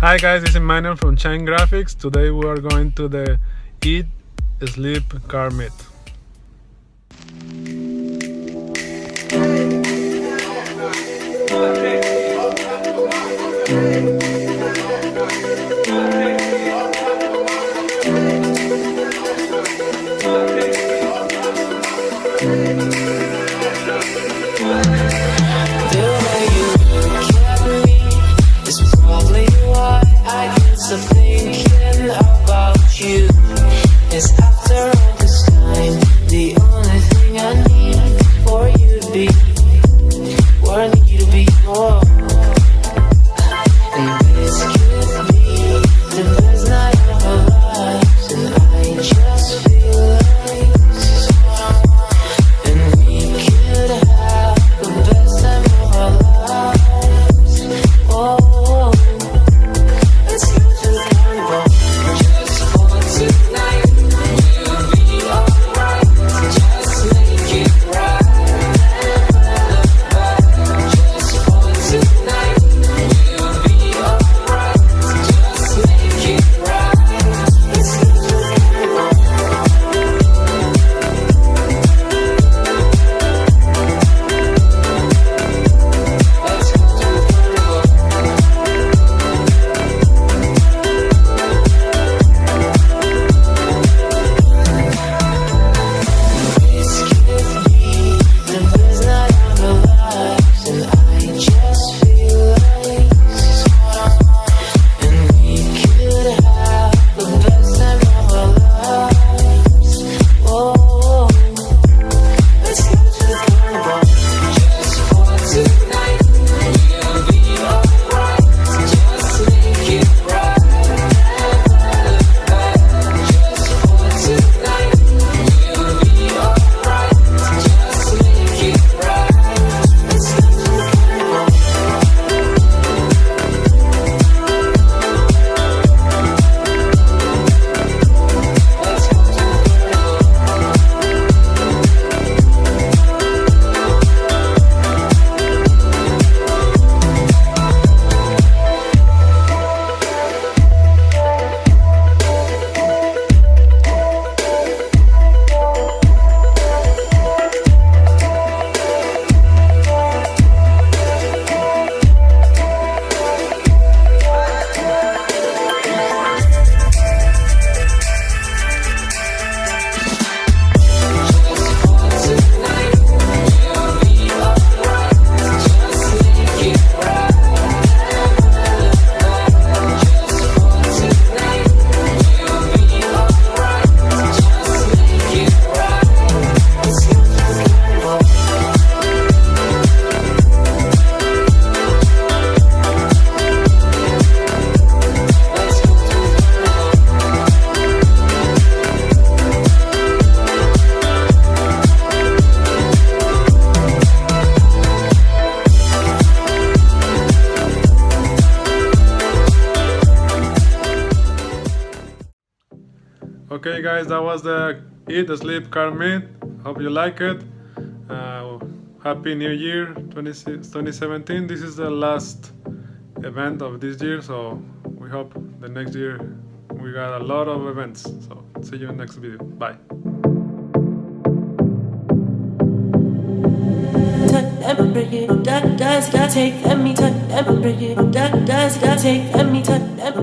Hi guys, this is Emmanuel from Shine Graphics. Today we are going to the Eat, Sleep, Car Meet. Thinking about you is after all this time the only thing I need for you to be where I need you to be more. And this could be the best night of our lives, and I just feel like this is what I want. And we could have the best time of our lives. Oh, let's go to the carnival just for tonight. We'll be alright. Just make it right. Just for tonight. We'll be alright. Just make it right. Let's go to the carnival. Let's go to the carnival. This could be the best night of our lives, and I just feel like this is what I want. And we could have the best time of our lives. Oh, let's go to the carnival just for tonight. We'll be alright. Just make it right. Just for tonight. We'll be alright. Just make it right. Let's go to the carnival. Let's go to the carnival. Okay guys, that was the Eat, Sleep, Car Meet. Hope you like it. Happy New Year 2017. This is the last event of this year, so we hope the next year we got a lot of events. So see you in the next video. Bye. Never break it, that does not take, let me touch, never break it, that does not take, let me touch, never